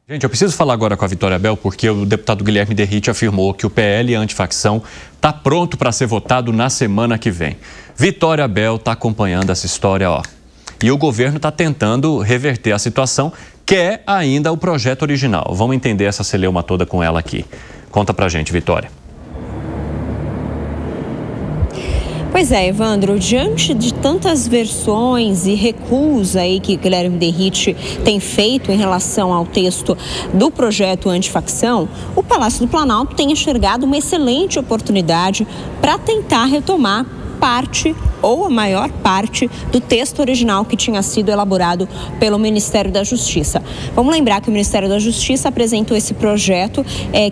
Gente, eu preciso falar agora com a Vitória Bel, porque o deputado Guilherme Derrite afirmou que o PL antifacção está pronto para ser votado na semana que vem. Vitória Bel está acompanhando essa história, ó. E o governo está tentando reverter a situação, quer ainda o projeto original. Vamos entender essa celeuma toda com ela aqui. Conta pra gente, Vitória. Pois é, Evandro, diante de tantas versões e recuos aí que Guilherme Derrite tem feito em relação ao texto do projeto antifacção, o Palácio do Planalto tem enxergado uma excelente oportunidade para tentar retomar parte ou a maior parte do texto original que tinha sido elaborado pelo Ministério da Justiça. Vamos lembrar que o Ministério da Justiça apresentou esse projeto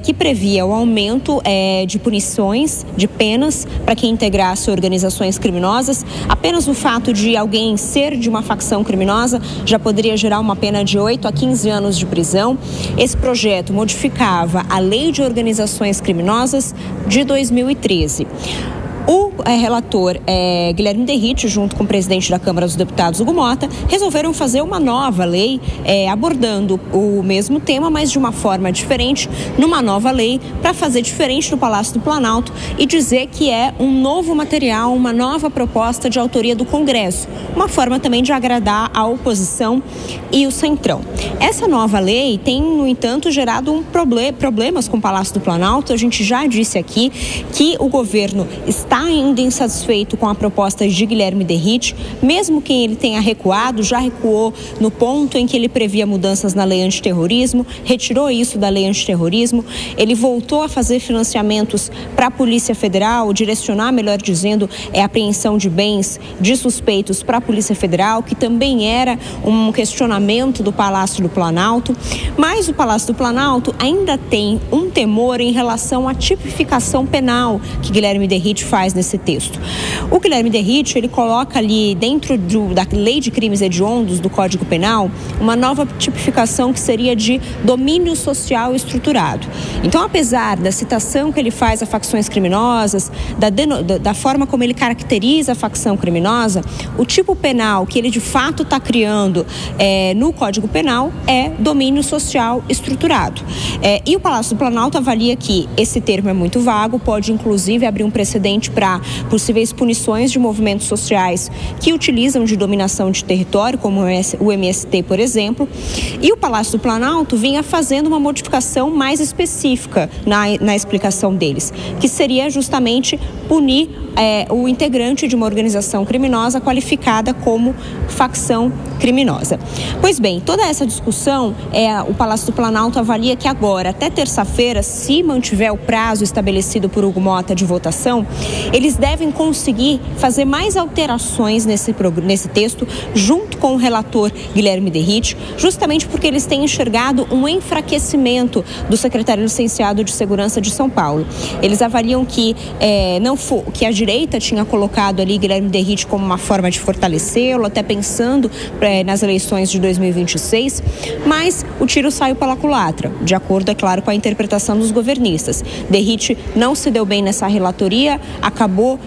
que previa o aumento de punições, de penas para quem integrasse organizações criminosas. Apenas o fato de alguém ser de uma facção criminosa já poderia gerar uma pena de 8 a 15 anos de prisão. Esse projeto modificava a Lei de Organizações Criminosas de 2013. O relator Guilherme Derrite, junto com o presidente da Câmara dos Deputados, Hugo Motta, resolveram fazer uma nova lei abordando o mesmo tema, mas de uma forma diferente, numa nova lei, para fazer diferente do Palácio do Planalto e dizer que é um novo material, uma nova proposta de autoria do Congresso, uma forma também de agradar a oposição e o Centrão. Essa nova lei tem, no entanto, gerado problemas com o Palácio do Planalto. A gente já disse aqui que o governo está ainda insatisfeito com a proposta de Guilherme Derrite, mesmo que ele tenha recuado, já recuou no ponto em que ele previa mudanças na lei antiterrorismo, retirou isso da lei antiterrorismo, ele voltou a fazer financiamentos para a Polícia Federal, direcionar, melhor dizendo, a apreensão de bens de suspeitos para a Polícia Federal, que também era um questionamento do Palácio do Planalto, mas o Palácio do Planalto ainda tem um temor em relação à tipificação penal que Guilherme Derrite faz nesse texto. O Guilherme Derrite, ele coloca ali dentro da Lei de Crimes Hediondos do Código Penal uma nova tipificação que seria de domínio social estruturado. Então, apesar da citação que ele faz a facções criminosas, da forma como ele caracteriza a facção criminosa, o tipo penal que ele de fato está criando no Código Penal é domínio social estruturado. E o Palácio do Planalto avalia que esse termo é muito vago, pode inclusive abrir um precedente para possíveis punições de movimentos sociais que utilizam de dominação de território, como o MST, por exemplo. E o Palácio do Planalto vinha fazendo uma modificação mais específica na explicação deles, que seria justamente punir o integrante de uma organização criminosa qualificada como facção criminosa. Pois bem, toda essa discussão, o Palácio do Planalto avalia que agora, até terça-feira, se mantiver o prazo estabelecido por Hugo Motta de votação, eles devem conseguir fazer mais alterações nesse texto, junto com o relator Guilherme Derrite, justamente porque eles têm enxergado um enfraquecimento do secretário licenciado de Segurança de São Paulo. Eles avaliam que que a direita tinha colocado ali Guilherme Derrite como uma forma de fortalecê-lo, até pensando nas eleições de 2026, mas o tiro saiu pela culatra, de acordo, é claro, com a interpretação dos governistas. Derrite não se deu bem nessa relatoria, acabou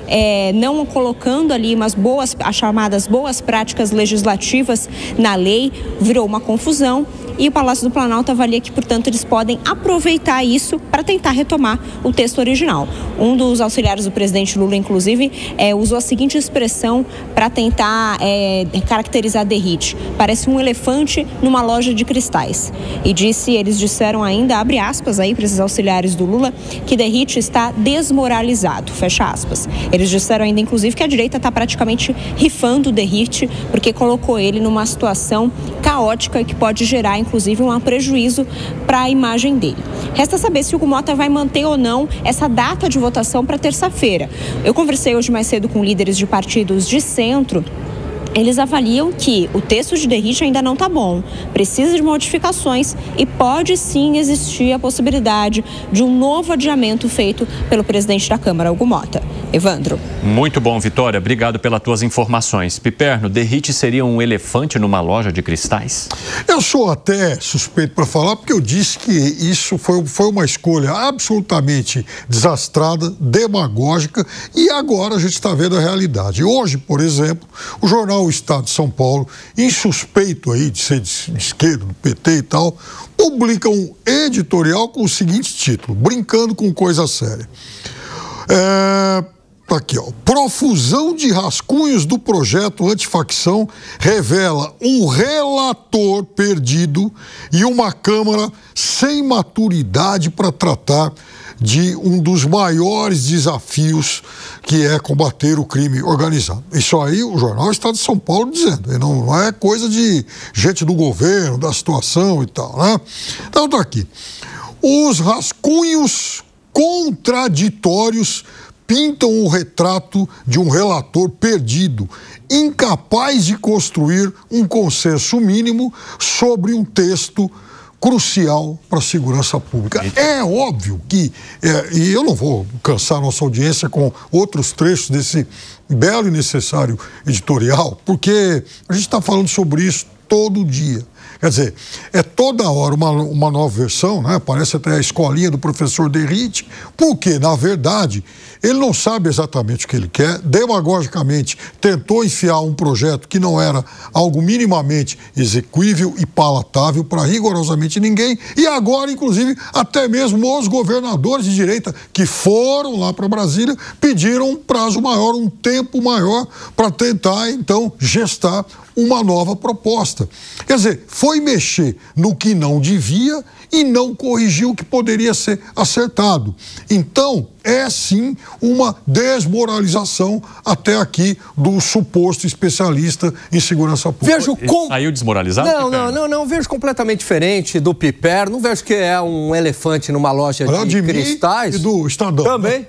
não colocando ali as chamadas boas práticas legislativas na lei, virou uma confusão. E o Palácio do Planalto avalia que, portanto, eles podem aproveitar isso para tentar retomar o texto original. Um dos auxiliares do presidente Lula, inclusive, usou a seguinte expressão para tentar caracterizar Derrite: parece um elefante numa loja de cristais. E eles disseram ainda, abre aspas aí para esses auxiliares do Lula, que Derrite está desmoralizado, fecha aspas. Eles disseram ainda, inclusive, que a direita está praticamente rifando o Derrite, porque colocou ele numa situação caótica que pode gerar, inclusive, um prejuízo para a imagem dele. Resta saber se o Hugo Motta vai manter ou não essa data de votação para terça-feira. Eu conversei hoje mais cedo com líderes de partidos de centro. Eles avaliam que o texto de Derrite ainda não está bom, precisa de modificações e pode sim existir a possibilidade de um novo adiamento feito pelo presidente da Câmara, Hugo Motta. Evandro. Muito bom, Vitória. Obrigado pelas tuas informações. Piperno, Derrite seria um elefante numa loja de cristais? Eu sou até suspeito para falar, porque eu disse que isso foi uma escolha absolutamente desastrada, demagógica, e agora a gente está vendo a realidade. Hoje, por exemplo, o jornal O Estado de São Paulo, insuspeito aí de ser de esquerda, do PT e tal, publica um editorial com o seguinte título, brincando com coisa séria. Aqui, ó. Profusão de rascunhos do projeto antifacção revela um relator perdido e uma Câmara sem maturidade para tratar de um dos maiores desafios, que é combater o crime organizado. Isso aí o jornal Estado de São Paulo dizendo, não é coisa de gente do governo, da situação e tal, né? Então tá aqui. Os rascunhos contraditórios pintam o retrato de um relator perdido, incapaz de construir um consenso mínimo sobre um texto crucial para a segurança pública. É óbvio que, e eu não vou cansar nossa audiência com outros trechos desse belo e necessário editorial, porque a gente está falando sobre isso todo dia. Quer dizer, é toda hora uma nova versão, né? Parece até a escolinha do professor Derrite, porque, na verdade, ele não sabe exatamente o que ele quer, demagogicamente tentou enfiar um projeto que não era algo minimamente execuível e palatável para rigorosamente ninguém, e agora, inclusive, até mesmo os governadores de direita que foram lá para Brasília pediram um prazo maior, um tempo maior para tentar, então, gestar uma nova proposta. Quer dizer, foi mexer no que não devia e não corrigiu o que poderia ser acertado. Então, é sim uma desmoralização até aqui do suposto especialista em segurança pública. Saiu desmoralizado? Não, vejo completamente diferente do Piper, não vejo que é um elefante numa loja de cristais. E do Estadão. Também.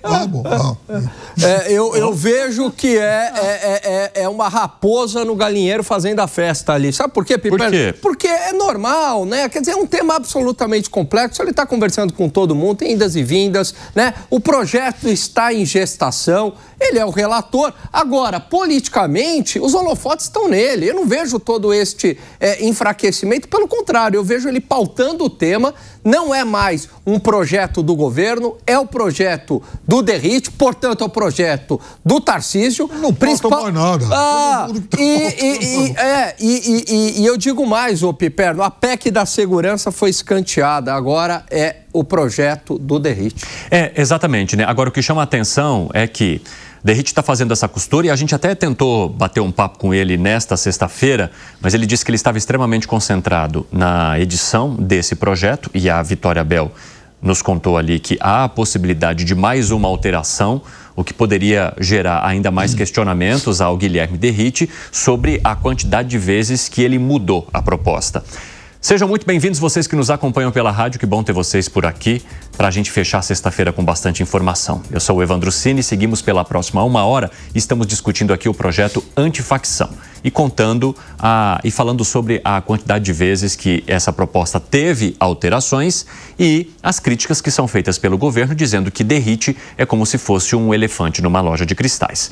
Eu vejo que é uma raposa no galinheiro fazendo a festa ali. Sabe por quê, Piper? Por quê? Porque é normal, né? Quer dizer, é um tema absolutamente complexo, ele está conversando com todo mundo, tem indas e vindas, né? O projeto está em gestação, ele é o relator. Agora, politicamente, os holofotes estão nele. Eu não vejo todo este enfraquecimento, pelo contrário, eu vejo ele pautando o tema. Não é mais um projeto do governo, é o projeto do Derrite, portanto, é o projeto do Tarcísio. Não pauta mais nada. E eu digo mais, ô Piperno, a PEC da segurança foi escanteada, agora é o projeto do Derrite. Exatamente, né? Agora, o que chama a atenção é que Derrite está fazendo essa costura e a gente até tentou bater um papo com ele nesta sexta-feira, mas ele disse que ele estava extremamente concentrado na edição desse projeto e a Vitória Bel nos contou ali que há a possibilidade de mais uma alteração, o que poderia gerar ainda mais questionamentos ao Guilherme Derrite sobre a quantidade de vezes que ele mudou a proposta. Sejam muito bem-vindos vocês que nos acompanham pela rádio, que bom ter vocês por aqui para a gente fechar sexta-feira com bastante informação. Eu sou o Evandro Cini, seguimos pela próxima 1 hora e estamos discutindo aqui o projeto Antifacção e e falando sobre a quantidade de vezes que essa proposta teve alterações e as críticas que são feitas pelo governo dizendo que Derrite é como se fosse um elefante numa loja de cristais.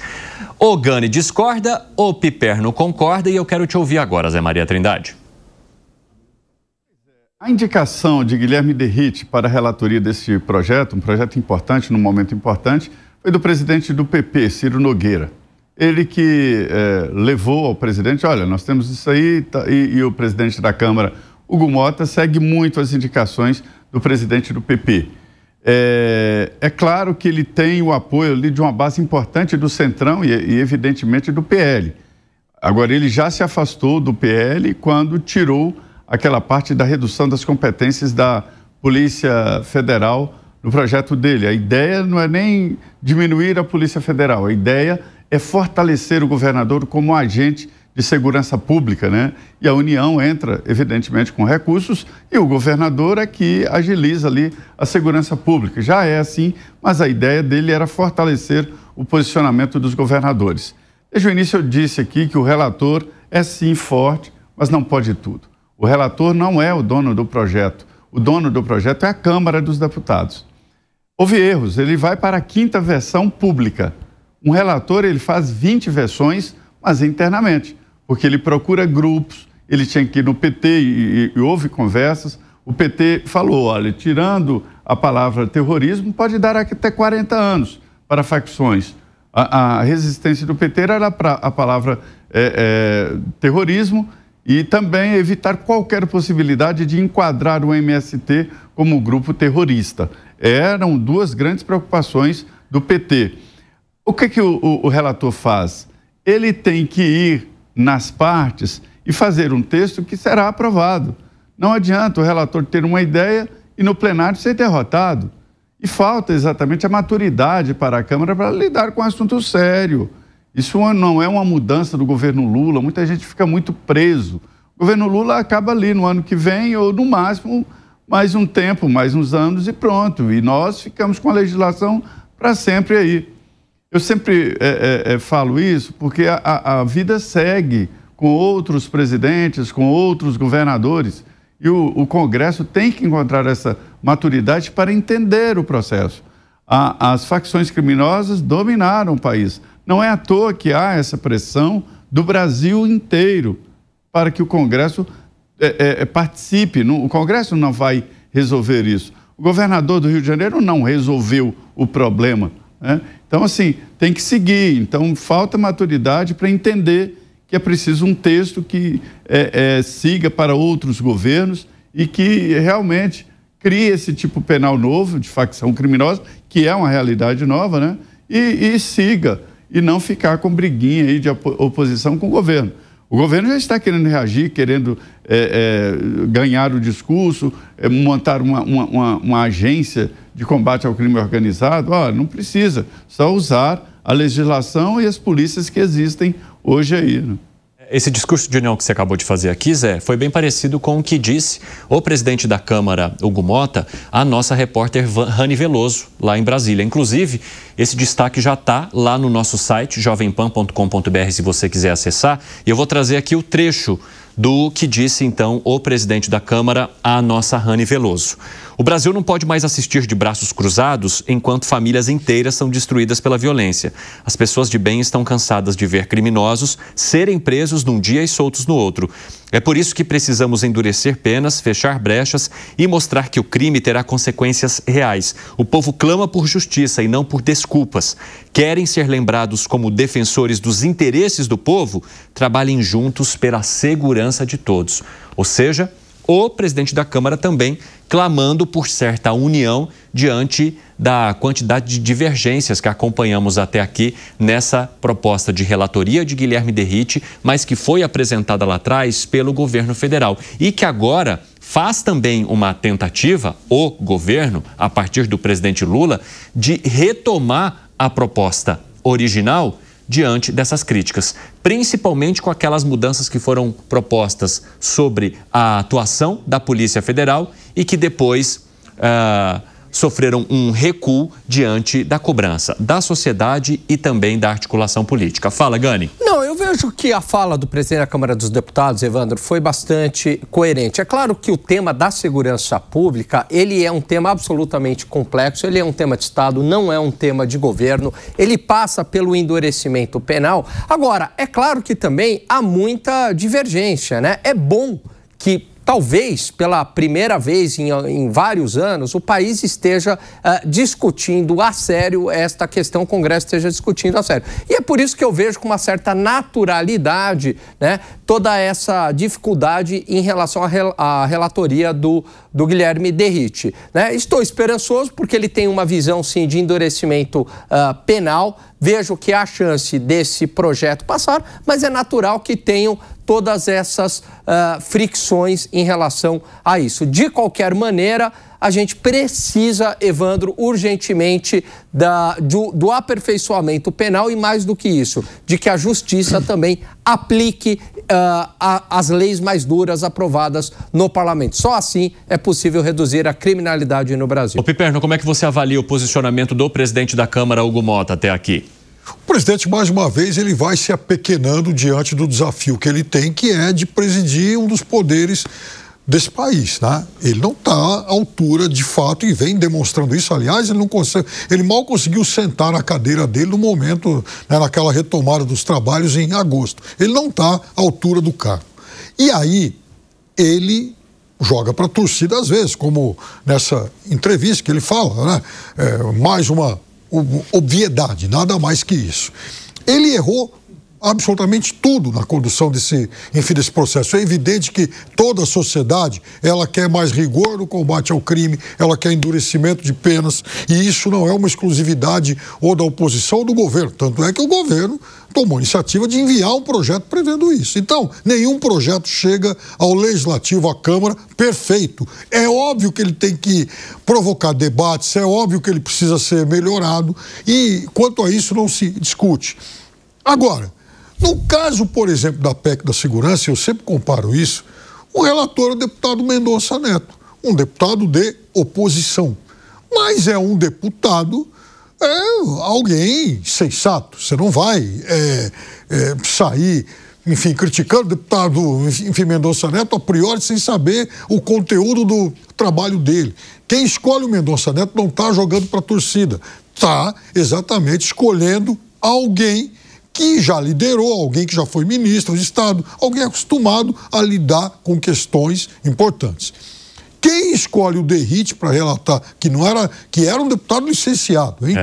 O Gani discorda, o Piperno concorda e eu quero te ouvir agora, Zé Maria Trindade. A indicação de Guilherme Derrite para a relatoria desse projeto, um projeto importante, num momento importante, foi do presidente do PP, Ciro Nogueira. Ele que levou ao presidente, olha, nós temos isso aí, e o presidente da Câmara, Hugo Mota, segue muito as indicações do presidente do PP. É claro que ele tem o apoio ali de uma base importante do Centrão e evidentemente, do PL. Agora, ele já se afastou do PL quando tirou aquela parte da redução das competências da Polícia Federal no projeto dele. A ideia não é nem diminuir a Polícia Federal, a ideia é fortalecer o governador como agente de segurança pública, né? E a União entra, evidentemente, com recursos e o governador é que agiliza ali a segurança pública. Já é assim, mas a ideia dele era fortalecer o posicionamento dos governadores. Desde o início eu disse aqui que o relator é sim forte, mas não pode tudo. O relator não é o dono do projeto. O dono do projeto é a Câmara dos Deputados. Houve erros, ele vai para a 5ª versão pública. Um relator, ele faz 20 versões, mas internamente, porque ele procura grupos, ele tinha que ir no PT e houve conversas. O PT falou, olha, tirando a palavra terrorismo, pode dar até 40 anos para facções. A resistência do PT era para a palavra terrorismo, e também evitar qualquer possibilidade de enquadrar o MST como grupo terrorista. Eram duas grandes preocupações do PT. O que o relator faz? Ele tem que ir nas partes e fazer um texto que será aprovado. Não adianta o relator ter uma ideia e no plenário ser derrotado. E falta exatamente a maturidade para a Câmara para lidar com um assunto sério. Isso não é uma mudança do governo Lula, muita gente fica muito preso. O governo Lula acaba ali no ano que vem ou, no máximo, mais um tempo, mais uns anos e pronto. E nós ficamos com a legislação para sempre aí. Eu sempre falo isso porque a vida segue com outros presidentes, com outros governadores. E o Congresso tem que encontrar essa maturidade para entender o processo. As facções criminosas dominaram o país. Não é à toa que há essa pressão do Brasil inteiro para que o Congresso participe. O Congresso não vai resolver isso. O governador do Rio de Janeiro não resolveu o problema, né? Então, assim, tem que seguir. Então, falta maturidade para entender que é preciso um texto que siga para outros governos e que realmente crie esse tipo penal novo de facção criminosa, que é uma realidade nova, né? E siga, e não ficar com briguinha aí de oposição com o governo. O governo já está querendo reagir, querendo ganhar o discurso, montar uma agência de combate ao crime organizado. Não precisa, só usar a legislação e as polícias que existem hoje aí, né? Esse discurso de união que você acabou de fazer aqui, Zé, foi bem parecido com o que disse o presidente da Câmara, Hugo Mota, a nossa repórter Rani Veloso, lá em Brasília. Inclusive, esse destaque já está lá no nosso site, jovempan.com.br, se você quiser acessar. E eu vou trazer aqui o trecho do que disse, então, o presidente da Câmara, a nossa Rani Veloso. O Brasil não pode mais assistir de braços cruzados enquanto famílias inteiras são destruídas pela violência. As pessoas de bem estão cansadas de ver criminosos serem presos num dia e soltos no outro. É por isso que precisamos endurecer penas, fechar brechas e mostrar que o crime terá consequências reais. O povo clama por justiça e não por desculpas. Querem ser lembrados como defensores dos interesses do povo? Trabalhem juntos pela segurança de todos. Ou seja, o presidente da Câmara também clamando por certa união diante da quantidade de divergências que acompanhamos até aqui nessa proposta de relatoria de Guilherme Derrite, mas que foi apresentada lá atrás pelo governo federal e que agora faz também uma tentativa, o governo, a partir do presidente Lula, de retomar a proposta original diante dessas críticas, principalmente com aquelas mudanças que foram propostas sobre a atuação da Polícia Federal e que depois sofreram um recuo diante da cobrança da sociedade e também da articulação política. Fala, Gani. Não, eu vejo que a fala do presidente da Câmara dos Deputados, Evandro, foi bastante coerente. É claro que o tema da segurança pública, ele é um tema absolutamente complexo, ele é um tema de Estado, não é um tema de governo, ele passa pelo endurecimento penal. Agora, é claro que também há muita divergência, né? É bom que talvez pela primeira vez em vários anos o país esteja discutindo a sério esta questão, o Congresso esteja discutindo a sério. E é por isso que eu vejo com uma certa naturalidade, né, toda essa dificuldade em relação à relatoria do Guilherme Derrite, né? Estou esperançoso porque ele tem uma visão, sim, de endurecimento penal. Vejo que há chance desse projeto passar, mas é natural que tenham todas essas fricções em relação a isso. De qualquer maneira, a gente precisa, Evandro, urgentemente do aperfeiçoamento penal e, mais do que isso, de que a justiça também aplique as leis mais duras aprovadas no parlamento. Só assim é possível reduzir a criminalidade no Brasil. Ô Piperno, como é que você avalia o posicionamento do presidente da Câmara, Hugo Mota, até aqui? O presidente, mais uma vez, ele vai se apequenando diante do desafio que ele tem, que é de presidir um dos poderes desse país, né? Ele não está à altura, de fato, e vem demonstrando isso. Aliás, ele mal conseguiu sentar na cadeira dele no momento, né, naquela retomada dos trabalhos em agosto. Ele não está à altura do cargo. E aí, ele joga para a torcida, às vezes, como nessa entrevista que ele fala, né? Mais uma obviedade, nada mais que isso. Ele errou absolutamente tudo na condução desse processo. É evidente que toda a sociedade, ela quer mais rigor no combate ao crime, ela quer endurecimento de penas, e isso não é uma exclusividade ou da oposição ou do governo. Tanto é que o governo tomou a iniciativa de enviar um projeto prevendo isso. Então, nenhum projeto chega ao Legislativo, à Câmara, perfeito. É óbvio que ele tem que provocar debates, é óbvio que ele precisa ser melhorado, e quanto a isso não se discute. Agora, no caso, por exemplo, da PEC da segurança, eu sempre comparo isso, o relator é o deputado Mendonça Neto, um deputado de oposição, mas é um deputado, alguém sensato. Você não vai sair, enfim, criticando o deputado, Mendonça Neto a priori sem saber o conteúdo do trabalho dele. Quem escolhe o Mendonça Neto não está jogando para a torcida, está exatamente escolhendo alguém que já liderou, alguém que já foi ministro de Estado, alguém acostumado a lidar com questões importantes. Quem escolhe o Derrite para relatar que era um deputado licenciado, hein?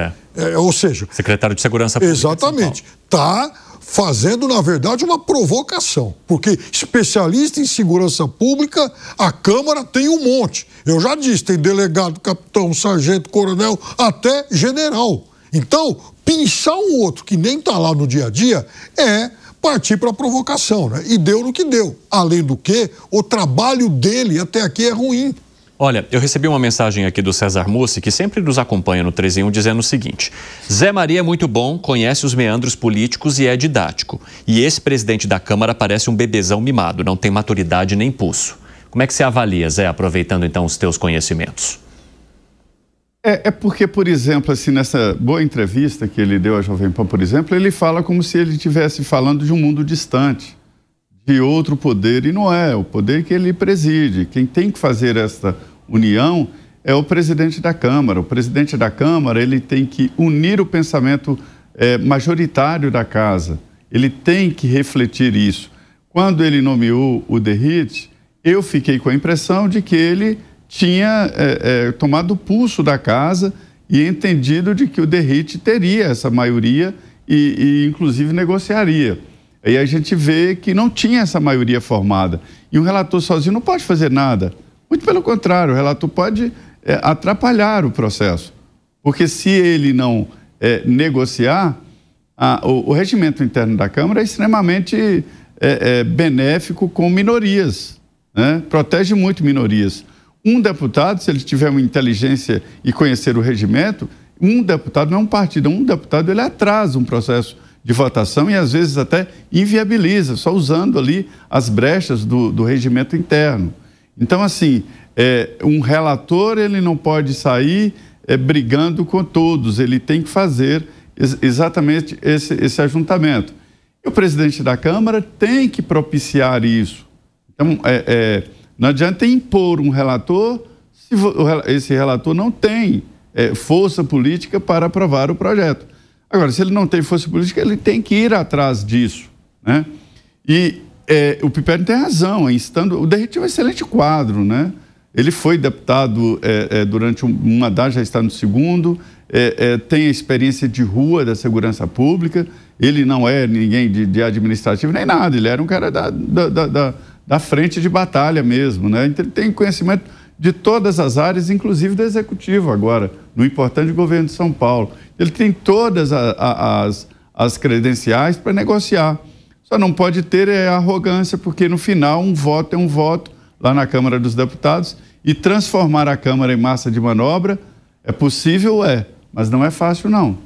Ou seja, secretário de Segurança Pública. Exatamente. Está fazendo, na verdade, uma provocação, porque especialista em segurança pública, a Câmara tem um monte. Eu já disse, tem delegado, capitão, sargento, coronel, até general. Então, pinçar um outro que nem está lá no dia a dia é partir para a provocação, né? E deu no que deu. Além do que, o trabalho dele até aqui é ruim. Olha, eu recebi uma mensagem aqui do César Mussi, que sempre nos acompanha no 3 em 1, dizendo o seguinte: Zé Maria é muito bom, conhece os meandros políticos e é didático. E esse presidente da Câmara parece um bebezão mimado, não tem maturidade nem pulso. Como é que você avalia, Zé, aproveitando então os teus conhecimentos? É porque, por exemplo, assim, nessa boa entrevista que ele deu à Jovem Pan, por exemplo, ele fala como se ele estivesse falando de um mundo distante, de outro poder, e não é o poder que ele preside. Quem tem que fazer essa união é o presidente da Câmara. O presidente da Câmara, ele tem que unir o pensamento majoritário da casa. Ele tem que refletir isso. Quando ele nomeou o Derrite, eu fiquei com a impressão de que ele tinha tomado o pulso da casa e entendido de que o Derrite teria essa maioria e inclusive, negociaria. Aí a gente vê que não tinha essa maioria formada. E um relator sozinho não pode fazer nada. Muito pelo contrário, o relator pode atrapalhar o processo. Porque se ele não negociar, o regimento interno da Câmara é extremamente benéfico com minorias, né? Protege muito minorias. Um deputado, se ele tiver uma inteligência e conhecer o regimento, um deputado não é um partido, um deputado ele atrasa um processo de votação e às vezes até inviabiliza, só usando ali as brechas do regimento interno. Então, assim, um relator ele não pode sair brigando com todos, ele tem que fazer exatamente esse ajuntamento. E o presidente da Câmara tem que propiciar isso. Então, não adianta impor um relator se esse relator não tem força política para aprovar o projeto. Agora, se ele não tem força política, ele tem que ir atrás disso, né? E o Piperi tem razão, o Derrite é um excelente quadro, né? Ele foi deputado durante um mandato, já está no segundo, tem a experiência de rua da segurança pública, ele não é ninguém de administrativo nem nada, ele era um cara da frente de batalha mesmo, né? Então, ele tem conhecimento de todas as áreas, inclusive do executivo agora, no importante governo de São Paulo. Ele tem todas as credenciais para negociar. Só não pode ter arrogância, porque no final um voto é um voto lá na Câmara dos Deputados e transformar a Câmara em massa de manobra é possível, mas não é fácil não.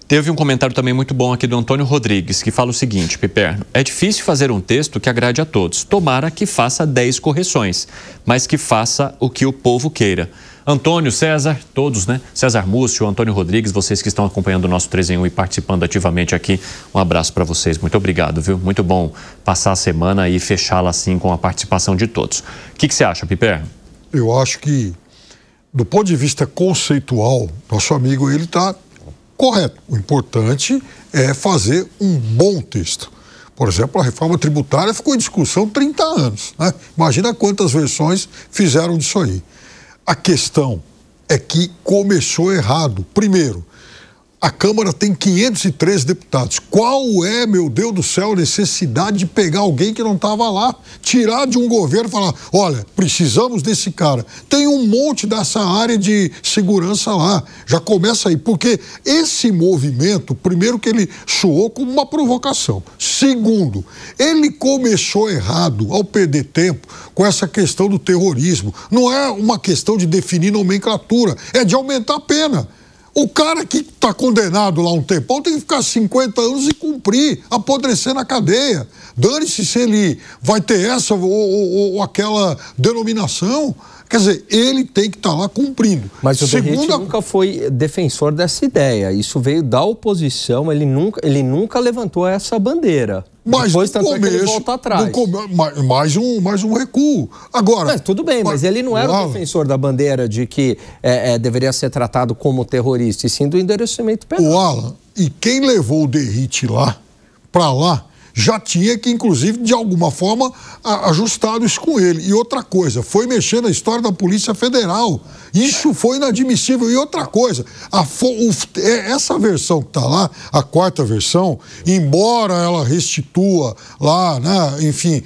Teve um comentário também muito bom aqui do Antônio Rodrigues, que fala o seguinte: Piperno, é difícil fazer um texto que agrade a todos. Tomara que faça 10 correções, mas que faça o que o povo queira. Antônio, César, todos, né? César Múcio, Antônio Rodrigues, vocês que estão acompanhando o nosso 3 em 1 e participando ativamente aqui, um abraço para vocês. Muito obrigado, viu? Muito bom passar a semana e fechá-la assim com a participação de todos. O que você acha, Piperno? Eu acho que, do ponto de vista conceitual, nosso amigo, ele está correto. O importante é fazer um bom texto. Por exemplo, a reforma tributária ficou em discussão 30 anos, né? Imagina quantas versões fizeram disso aí. A questão é que começou errado. Primeiro, A Câmara tem 503 deputados. Qual é, meu Deus do céu, a necessidade de pegar alguém que não estava lá, tirar de um governo e falar, olha, precisamos desse cara. Tem um monte dessa área de segurança lá. Já começa aí, porque esse movimento, primeiro que ele soou como uma provocação. Segundo, ele começou errado ao perder tempo com essa questão do terrorismo. Não é uma questão de definir nomenclatura, é de aumentar a pena. O cara que está condenado lá um tempão tem que ficar 50 anos e cumprir, apodrecer na cadeia. Dane-se se ele vai ter essa ou aquela denominação. Quer dizer, ele tem que estar lá cumprindo. Mas o Derrite nunca foi defensor dessa ideia. Isso veio da oposição, ele nunca levantou essa bandeira. Mas depois, tanto é que ele volta atrás. Mais um recuo. Agora... Mas tudo bem, mas ele não era o defensor da bandeira de que deveria ser tratado como terrorista, e sim do endereçamento penal. O Alan, e quem levou o Derrite para lá, já tinha que, inclusive, de alguma forma, ajustado isso com ele. E outra coisa, foi mexer na história da Polícia Federal. Isso foi inadmissível. E outra coisa, essa versão que está lá, a quarta versão, embora ela restitua lá, né, enfim,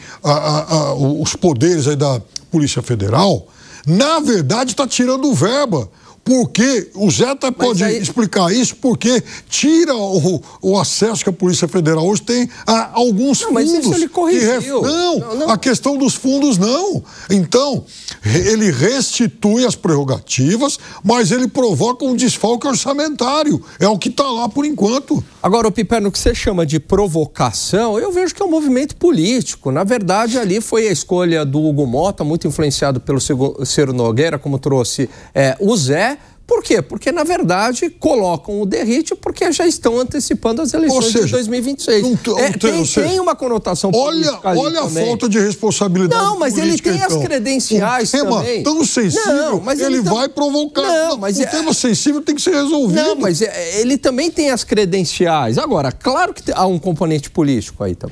os poderes aí da Polícia Federal, na verdade está tirando verba. Porque o Zé até pode explicar isso, porque tira o acesso que a Polícia Federal hoje tem a alguns fundos. Mas isso ele corrigiu. Não, a questão dos fundos não. Então, ele restitui as prerrogativas, mas ele provoca um desfalque orçamentário. É o que está lá por enquanto. Agora, o Piperno, o que você chama de provocação, eu vejo que é um movimento político. Na verdade, ali foi a escolha do Hugo Mota, muito influenciado pelo Ciro Nogueira, como trouxe o Zé. Por quê? Porque, na verdade, colocam o Derrite porque já estão antecipando as eleições de 2026. Tem uma conotação política. Olha a falta de responsabilidade. Não, mas ele tem as credenciais também. Um tema tão sensível, ele vai provocar. Não, mas o tema sensível tem que ser resolvido. Não, mas ele também tem as credenciais. Agora, claro que há um componente político aí também.